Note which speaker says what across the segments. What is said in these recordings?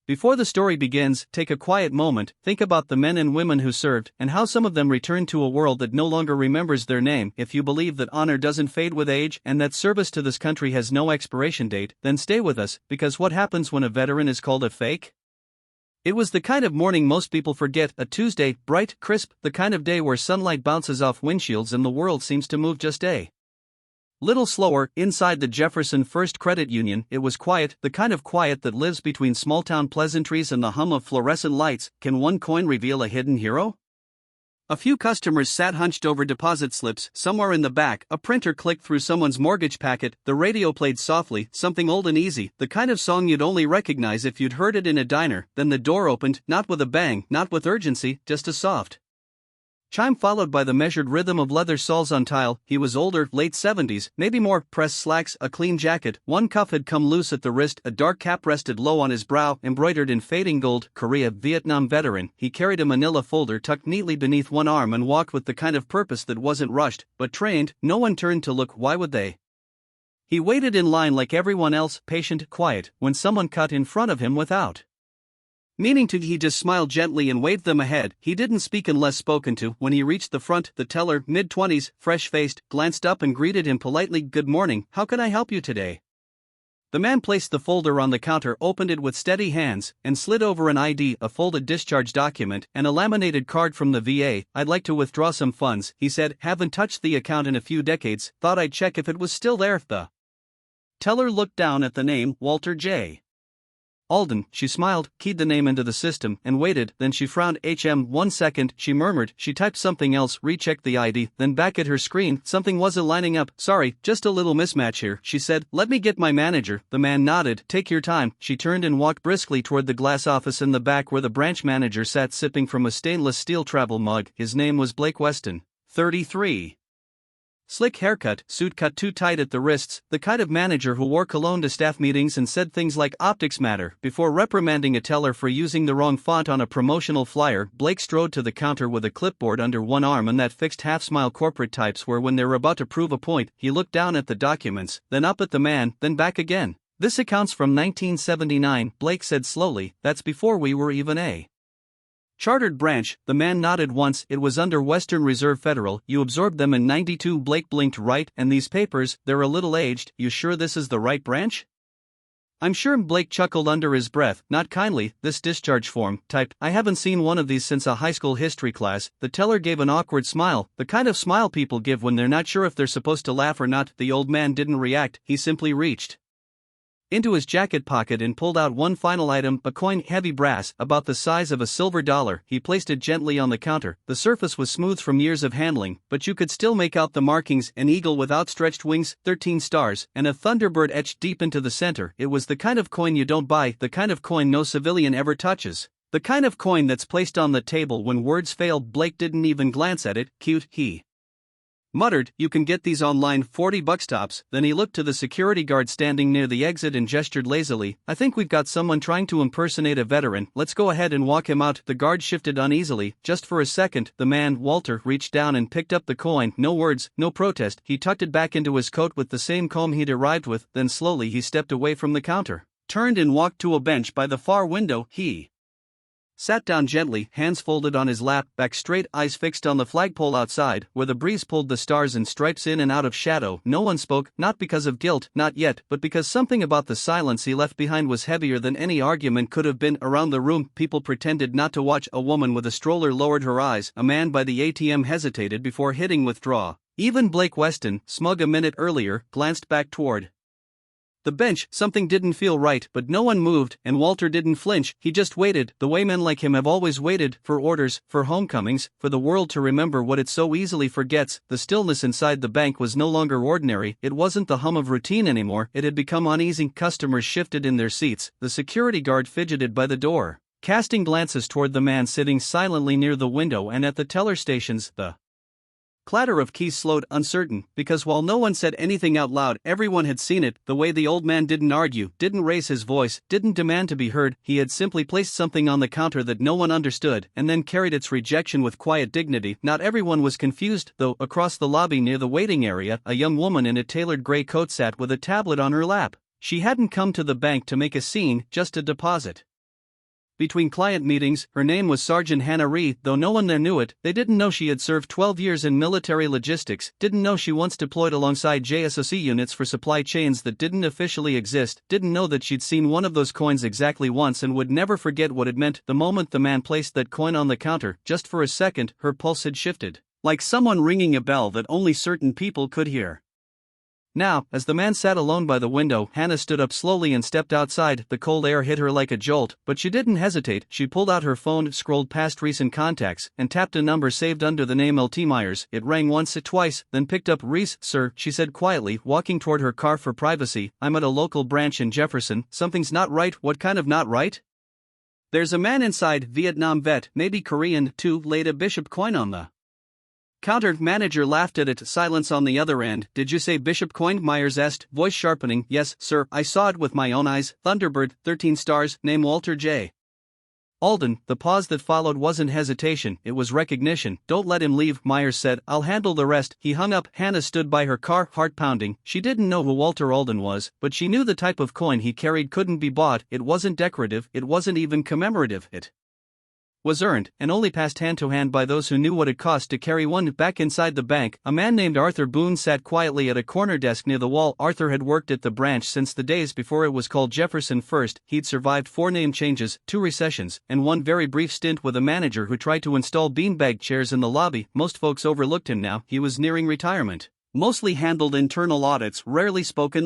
Speaker 1: Before the story begins, take a quiet moment, think about the men and women who served, and how some of them returned to a world that no longer remembers their name. If you believe that honor doesn't fade with age and that service to this country has no expiration date, then stay with us, because what happens when a veteran is called a fake? It was the kind of morning most people forget, a Tuesday, bright, crisp, the kind of day where sunlight bounces off windshields and the world seems to move just a little slower. Inside the Jefferson First Credit Union, it was quiet, the kind of quiet that lives between small-town pleasantries and the hum of fluorescent lights. Can one coin reveal a hidden hero? A few customers sat hunched over deposit slips. Somewhere in the back, a printer clicked through someone's mortgage packet. The radio played softly, something old and easy, the kind of song you'd only recognize if you'd heard it in a diner. Then the door opened, not with a bang, not with urgency, just a soft chime followed by the measured rhythm of leather soles on tile. He was older, late 70s, maybe more, pressed slacks, a clean jacket, one cuff had come loose at the wrist, a dark cap rested low on his brow, embroidered in fading gold. Korea, Vietnam veteran. He carried a manila folder tucked neatly beneath one arm and walked with the kind of purpose that wasn't rushed, but trained. No one turned to look. Why would they? He waited in line like everyone else, patient, quiet, when someone cut in front of him without meaning to. He just smiled gently and waved them ahead. He didn't speak unless spoken to. When he reached the front, the teller, mid-20s, fresh-faced, glanced up and greeted him politely. Good morning, how can I help you today? The man placed the folder on the counter, opened it with steady hands, and slid over an ID, a folded discharge document, and a laminated card from the VA. I'd like to withdraw some funds, he said. Haven't touched the account in a few decades, thought I'd check if it was still there. The teller looked down at the name, Walter J. Alden. She smiled, keyed the name into the system, and waited. Then she frowned. 1 second, she murmured. She typed something else, rechecked the ID, then back at her screen. Something wasn't lining up. Sorry, just a little mismatch here, she said. Let me get my manager. The man nodded. Take your time. She turned and walked briskly toward the glass office in the back where the branch manager sat sipping from a stainless steel travel mug. His name was Blake Weston, 33. Slick haircut, suit cut too tight at the wrists, the kind of manager who wore cologne to staff meetings and said things like optics matter before reprimanding a teller for using the wrong font on a promotional flyer. Blake strode to the counter with a clipboard under one arm and that fixed half-smile corporate types where when they're about to prove a point, he looked down at the documents, then up at the man, then back again. This account's from 1979, Blake said slowly. That's before we were even a chartered branch. The man nodded once. It was under Western Reserve Federal. You absorbed them in 92. Blake blinked. Right, and these papers, they're a little aged. You sure this is the right branch? I'm sure. Blake chuckled under his breath, not kindly. This discharge form, typed, I haven't seen one of these since a high school history class. The teller gave an awkward smile, the kind of smile people give when they're not sure if they're supposed to laugh or not. The old man didn't react, he simply reached into his jacket pocket and pulled out one final item, a coin, heavy brass, about the size of a silver dollar. He placed it gently on the counter. The surface was smooth from years of handling, but you could still make out the markings, an eagle with outstretched wings, 13 stars, and a thunderbird etched deep into the center. It was the kind of coin you don't buy, the kind of coin no civilian ever touches. The kind of coin that's placed on the table when words fail. Blake didn't even glance at it. Cute, he muttered. You can get these online, $40 tops. Then he looked to the security guard standing near the exit and gestured lazily. I think we've got someone trying to impersonate a veteran. Let's go ahead and walk him out. The guard shifted uneasily. Just for a second, the man, Walter, reached down and picked up the coin. No words, no protest. He tucked it back into his coat with the same comb he'd arrived with. Then slowly he stepped away from the counter, turned and walked to a bench by the far window. He sat down gently, hands folded on his lap, back straight, eyes fixed on the flagpole outside, where the breeze pulled the stars and stripes in and out of shadow. No one spoke, not because of guilt, not yet, but because something about the silence he left behind was heavier than any argument could have been. Around the room, people pretended not to watch. A woman with a stroller lowered her eyes. A man by the ATM hesitated before hitting withdraw. Even Blake Weston, smug a minute earlier, glanced back toward the bench. Something didn't feel right, but no one moved, and Walter didn't flinch. He just waited, the way men like him have always waited, for orders, for homecomings, for the world to remember what it so easily forgets. The stillness inside the bank was no longer ordinary. It wasn't the hum of routine anymore. It had become uneasy. Customers shifted in their seats. The security guard fidgeted by the door, casting glances toward the man sitting silently near the window and at the teller stations. The clatter of keys slowed, uncertain, because while no one said anything out loud, everyone had seen it. The way the old man didn't argue, didn't raise his voice, didn't demand to be heard. He had simply placed something on the counter that no one understood, and then carried its rejection with quiet dignity. Not everyone was confused, though. Across the lobby near the waiting area, a young woman in a tailored gray coat sat with a tablet on her lap. She hadn't come to the bank to make a scene, just to deposit Between client meetings, her name was Sergeant Hannah Ree, though no one there knew it. They didn't know she had served 12 years in military logistics, didn't know she once deployed alongside JSOC units for supply chains that didn't officially exist, didn't know that she'd seen one of those coins exactly once and would never forget what it meant the moment the man placed that coin on the counter. Just for a second, her pulse had shifted, like someone ringing a bell that only certain people could hear. Now, as the man sat alone by the window, Hannah stood up slowly and stepped outside. The cold air hit her like a jolt, but she didn't hesitate. She pulled out her phone, scrolled past recent contacts, and tapped a number saved under the name L.T. Myers. It rang once, twice, then picked up. "Reese, sir," she said quietly, walking toward her car for privacy. "I'm at a local branch in Jefferson. Something's not right." "What kind of not right?" "There's a man inside, Vietnam vet, maybe Korean, too, laid a Bishop coin on the counter." Manager laughed at it. Silence on the other end. "Did you say Bishop coin?" Myers asked, voice sharpening. "Yes, sir, I saw it with my own eyes. Thunderbird, 13 stars, name Walter J. Alden." The pause that followed wasn't hesitation, it was recognition. "Don't let him leave," Myers said. "I'll handle the rest." He hung up. Hannah stood by her car, heart pounding. She didn't know who Walter Alden was, but she knew the type of coin he carried couldn't be bought. It wasn't decorative, it wasn't even commemorative. It was earned, and only passed hand to hand by those who knew what it cost to carry one. Back inside the bank, a man named Arthur Boone sat quietly at a corner desk near the wall. Arthur had worked at the branch since the days before it was called Jefferson First. He'd survived 4 name changes, 2 recessions, and 1 very brief stint with a manager who tried to install beanbag chairs in the lobby. Most folks overlooked him now. He was nearing retirement. Mostly handled internal audits, rarely spoken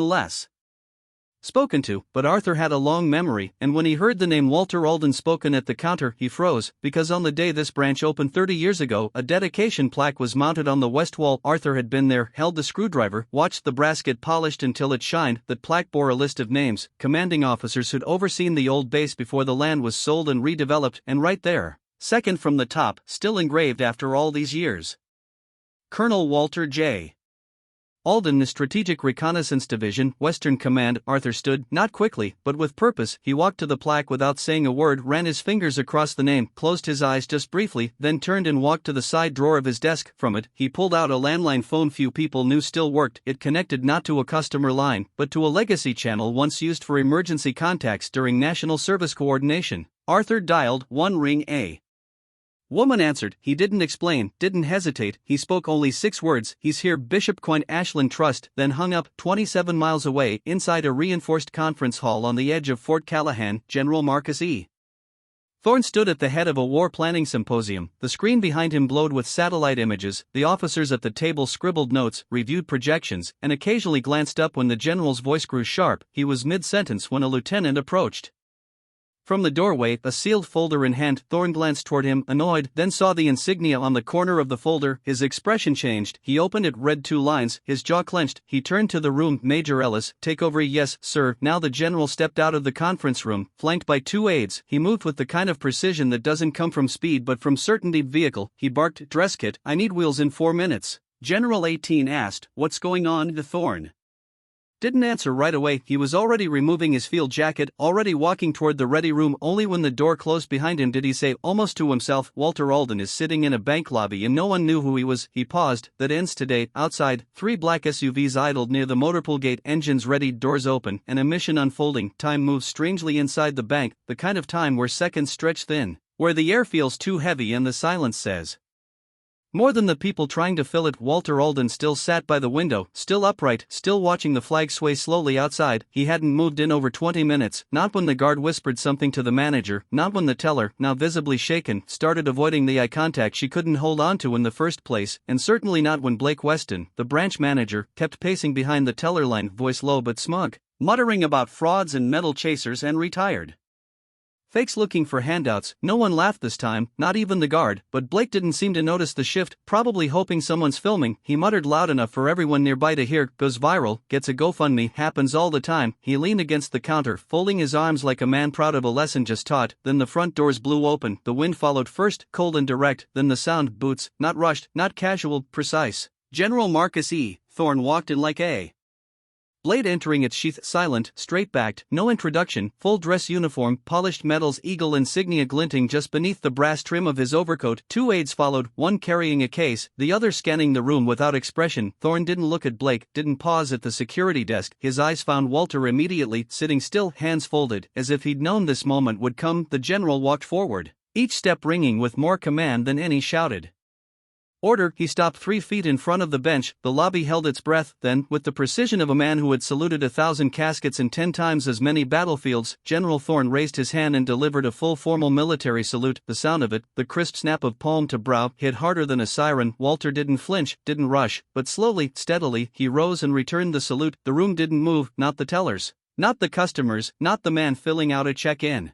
Speaker 1: to, but Arthur had a long memory, and when he heard the name Walter Alden spoken at the counter, he froze, because on the day this branch opened 30 years ago, a dedication plaque was mounted on the west wall. Arthur had been there, held the screwdriver, watched the brass get polished until it shined. That plaque bore a list of names, commanding officers who'd overseen the old base before the land was sold and redeveloped, and right there, second from the top, still engraved after all these years, Colonel Walter J. Alden, the Strategic Reconnaissance Division, Western Command. Arthur stood, not quickly, but with purpose. He walked to the plaque without saying a word, ran his fingers across the name, closed his eyes just briefly, then turned and walked to the side drawer of his desk. From it, he pulled out a landline phone few people knew still worked. It connected not to a customer line, but to a legacy channel once used for emergency contacts during national service coordination. Arthur dialed. 1 ring. A woman answered. He didn't explain, didn't hesitate, he spoke only 6 words: "He's here, Bishop coin, Ashland Trust," then hung up. 27 miles away, inside a reinforced conference hall on the edge of Fort Callahan, General Marcus E. Thorne stood at the head of a war planning symposium. The screen behind him glowed with satellite images. The officers at the table scribbled notes, reviewed projections, and occasionally glanced up when the general's voice grew sharp. He was mid-sentence when a lieutenant approached. From the doorway, a sealed folder in hand, Thorne glanced toward him, annoyed, then saw the insignia on the corner of the folder. His expression changed. He opened it, read 2 lines, his jaw clenched. He turned to the room. "Major Ellis, take over." "Yes, sir." Now the general stepped out of the conference room, flanked by 2 aides. He moved with the kind of precision that doesn't come from speed but from certainty. "Vehicle," he barked. "Dress kit, I need wheels in 4 minutes." General 18 asked, "What's going on?" The Thorne didn't answer right away. He was already removing his field jacket, already walking toward the ready room. Only when the door closed behind him did he say, almost to himself, "Walter Alden is sitting in a bank lobby and no one knew who he was." He paused. "That ends today." Outside, 3 black SUVs idled near the motorpool gate, engines readied, doors open, and a mission unfolding. Time moves strangely inside the bank, the kind of time where seconds stretch thin, where the air feels too heavy and the silence says more than the people trying to fill it. Walter Alden still sat by the window, still upright, still watching the flag sway slowly outside. He hadn't moved in over 20 minutes, not when the guard whispered something to the manager, not when the teller, now visibly shaken, started avoiding the eye contact she couldn't hold on to in the first place, and certainly not when Blake Weston, the branch manager, kept pacing behind the teller line, voice low but smug, muttering about frauds and metal chasers and retired fakes looking for handouts. No one laughed this time, not even the guard, but Blake didn't seem to notice the shift, probably hoping someone's filming. He muttered loud enough for everyone nearby to hear, "Goes viral, gets a GoFundMe, happens all the time." He leaned against the counter, folding his arms like a man proud of a lesson just taught. Then the front doors blew open. The wind followed first, cold and direct, then the sound, boots, not rushed, not casual, precise. General Marcus E. Thorne walked in like a Blade entering its sheath, silent, straight-backed, no introduction, full dress uniform, polished metals, eagle insignia glinting just beneath the brass trim of his overcoat. Two aides followed, one carrying a case, the other scanning the room without expression. Thorne didn't look at Blake, didn't pause at the security desk. His eyes found Walter immediately, sitting still, hands folded, as if he'd known this moment would come. The general walked forward, each step ringing with more command than any shouted. Order! He stopped 3 feet in front of the bench. The lobby held its breath. Then, with the precision of a man who had saluted 1,000 caskets in 10 times as many battlefields, General Thorne raised his hand and delivered a full formal military salute. The sound of it, the crisp snap of palm to brow, hit harder than a siren. Walter didn't flinch, didn't rush, but slowly, steadily, he rose and returned the salute. The room didn't move, not the tellers, not the customers, not the man filling out a check-in.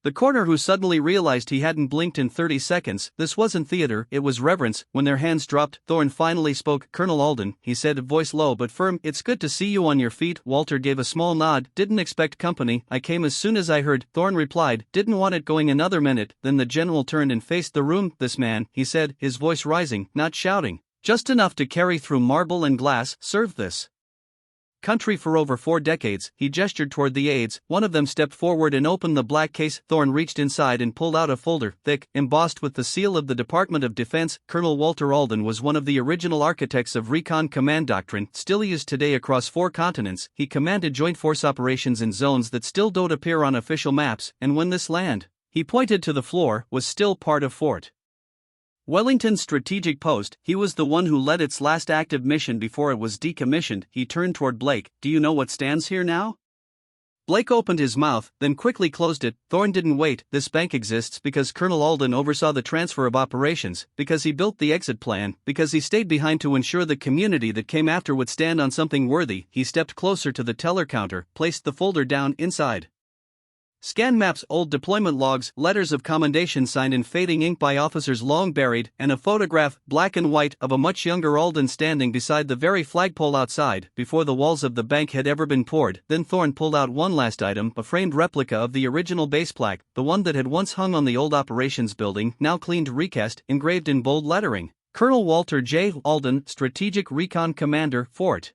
Speaker 1: The coroner, who suddenly realized he hadn't blinked in 30 seconds, this wasn't theater, it was reverence. When their hands dropped, Thorne finally spoke. Colonel Alden, he said, voice low but firm, it's good to see you on your feet. Walter gave a small nod. Didn't expect company, I came as soon as I heard. Thorne replied, didn't want it going another minute. Then the general turned and faced the room. This man, he said, his voice rising, not shouting, just enough to carry through marble and glass, served this country for over 4 decades. He gestured toward the aides. One of them stepped forward and opened the black case. Thorne reached inside and pulled out a folder, thick, embossed with the seal of the Department of Defense. Colonel Walter Alden was one of the original architects of Recon Command Doctrine, still used today across 4 continents. He commanded joint force operations in zones that still don't appear on official maps, and when this land, he pointed to the floor, was still part of Fort Wellington's strategic post. He was the one who led its last active mission before it was decommissioned. He turned toward Blake. Do you know what stands here now? Blake opened his mouth, then quickly closed it. Thorne didn't wait. This bank exists because Colonel Alden oversaw the transfer of operations, because he built the exit plan, because he stayed behind to ensure the community that came after would stand on something worthy. He stepped closer to the teller counter, placed the folder down. Inside, scan maps, old deployment logs, letters of commendation signed in fading ink by officers long buried, and a photograph, black and white, of a much younger Alden standing beside the very flagpole outside, before the walls of the bank had ever been poured. Then Thorne pulled out one last item, a framed replica of the original base plaque, the one that had once hung on the old operations building, now cleaned, recast, engraved in bold lettering. Colonel Walter J. Alden, Strategic Recon Commander, Fort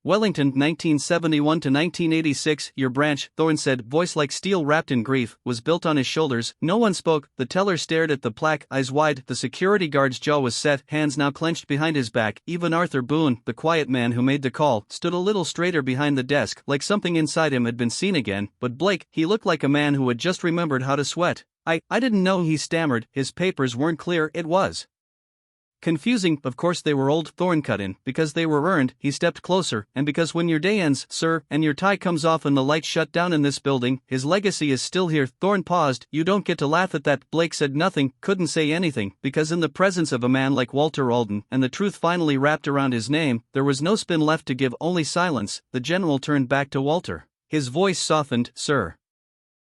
Speaker 1: Wellington, 1971 to 1986. Your branch, Thorne said, voice like steel wrapped in grief, was built on his shoulders. No one spoke. The teller stared at the plaque, eyes wide. The security guard's jaw was set, hands now clenched behind his back. Even Arthur Boone, the quiet man who made the call, stood a little straighter behind the desk, like something inside him had been seen again. But Blake, he looked like a man who had just remembered how to sweat. I didn't know, he stammered. His papers weren't clear. It was confusing. Of course they were old. Thorne cut in. Because they were earned. He stepped closer. And because when your day ends, sir, and your tie comes off and the lights shut down in this building, his legacy is still here. Thorne paused. You don't get to laugh at that. Blake said nothing, couldn't say anything, because in the presence of a man like Walter Alden, and the truth finally wrapped around his name, there was no spin left to give, only silence. The general turned back to Walter. His voice softened. Sir,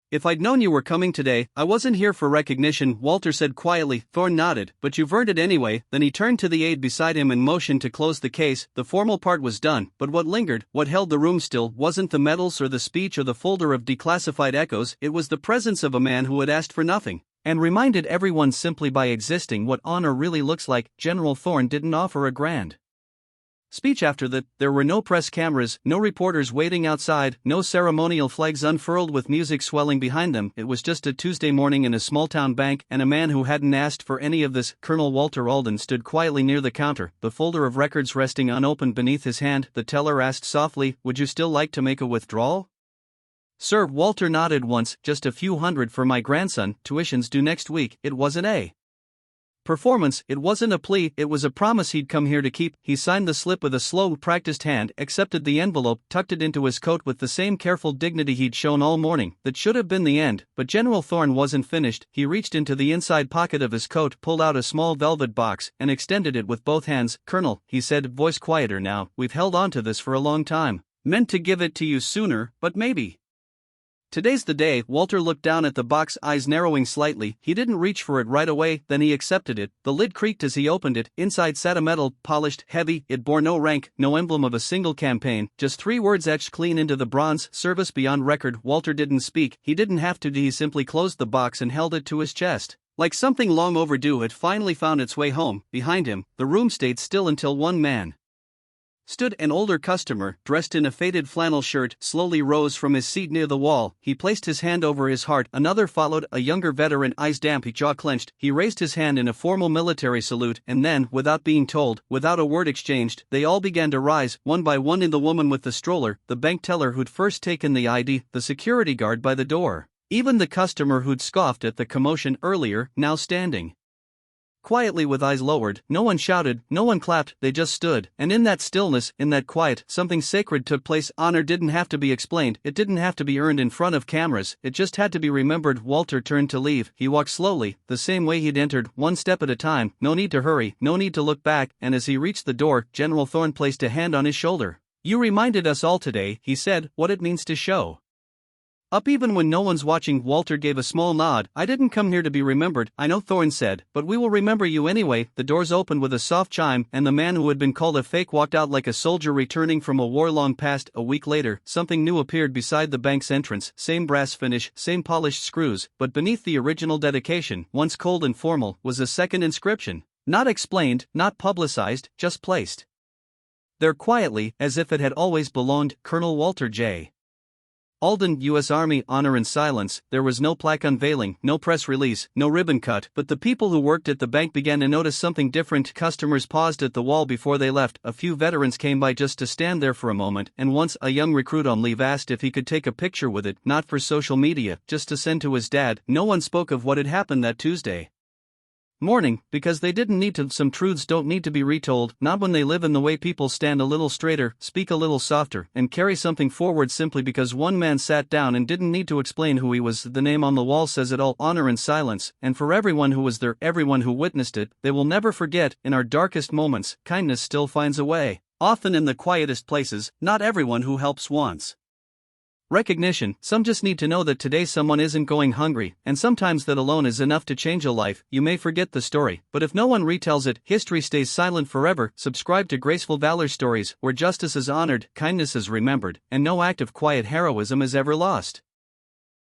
Speaker 1: if I'd known you were coming today, I wasn't here for recognition, Walter said quietly. Thorne nodded. But you've earned it anyway. Then he turned to the aide beside him and motioned to close the case. The formal part was done, but what lingered, what held the room still, wasn't the medals or the speech or the folder of declassified echoes. It was the presence of a man who had asked for nothing, and reminded everyone simply by existing what honor really looks like. General Thorne didn't offer a grand speech after that. There were no press cameras, no reporters waiting outside, no ceremonial flags unfurled with music swelling behind them. It was just a Tuesday morning in a small-town bank, and a man who hadn't asked for any of this, Colonel Walter Alden, stood quietly near the counter, the folder of records resting unopened beneath his hand. The teller asked softly, would you still like to make a withdrawal? Sir, Walter nodded once. Just a few hundred for my grandson, tuition's due next week. It wasn't a performance, it wasn't a plea, it was a promise he'd come here to keep. He signed the slip with a slow, practiced hand, accepted the envelope, tucked it into his coat with the same careful dignity he'd shown all morning. That should have been the end, but General Thorne wasn't finished. He reached into the inside pocket of his coat, pulled out a small velvet box, and extended it with both hands. Colonel, he said, voice quieter now, we've held on to this for a long time. Meant to give it to you sooner, but maybe today's the day. Walter looked down at the box, eyes narrowing slightly. He didn't reach for it right away, then he accepted it. The lid creaked as he opened it. Inside sat a metal, polished, heavy. It bore no rank, no emblem of a single campaign, just 3 words etched clean into the bronze: service beyond record. Walter didn't speak. He didn't have to. He simply closed the box and held it to his chest, like something long overdue had finally found its way home. Behind him, the room stayed still until one man stood an older customer, dressed in a faded flannel shirt, slowly rose from his seat near the wall. He placed his hand over his heart. Another followed, a younger veteran, eyes damp, jaw clenched. He raised his hand in a formal military salute, and then, without being told, without a word exchanged, they all began to rise, one by one, in the woman with the stroller, the bank teller who'd first taken the ID, the security guard by the door. Even the customer who'd scoffed at the commotion earlier, now standing quietly with eyes lowered. No one shouted, no one clapped, they just stood, and in that stillness, in that quiet, something sacred took place. Honor didn't have to be explained, it didn't have to be earned in front of cameras, it just had to be remembered. Walter turned to leave. He walked slowly, the same way he'd entered, one step at a time, no need to hurry, no need to look back, and as he reached the door, General Thorne placed a hand on his shoulder. "You reminded us all today," he said, "what it means to show up even when no one's watching." Walter gave a small nod. "I didn't come here to be remembered, I know," Thorne said, "but we will remember you anyway." The doors opened with a soft chime, and the man who had been called a fake walked out like a soldier returning from a war-long past. A week later, something new appeared beside the bank's entrance, same brass finish, same polished screws, but beneath the original dedication, once cold and formal, was a second inscription. Not explained, not publicized, just placed there quietly, as if it had always belonged. Colonel Walter J. Alden, U.S. Army. Honor and silence. There was no plaque unveiling, no press release, no ribbon cut, but the people who worked at the bank began to notice something different. Customers paused at the wall before they left. A few veterans came by just to stand there for a moment, and once a young recruit on leave asked if he could take a picture with it, not for social media, just to send to his dad. No one spoke of what had happened that Tuesday morning, because they didn't need to. Some truths don't need to be retold, not when they live in the way people stand a little straighter, speak a little softer, and carry something forward simply because one man sat down and didn't need to explain who he was. The name on the wall says it all. Honor and silence, and for everyone who was there, everyone who witnessed it, they will never forget. In our darkest moments, kindness still finds a way. Often in the quietest places, not everyone who helps wants recognition. Some just need to know that today someone isn't going hungry, and sometimes that alone is enough to change a life. You may forget the story, but if no one retells it, history stays silent forever. Subscribe to Graceful Valor Stories, where justice is honored, kindness is remembered, and no act of quiet heroism is ever lost.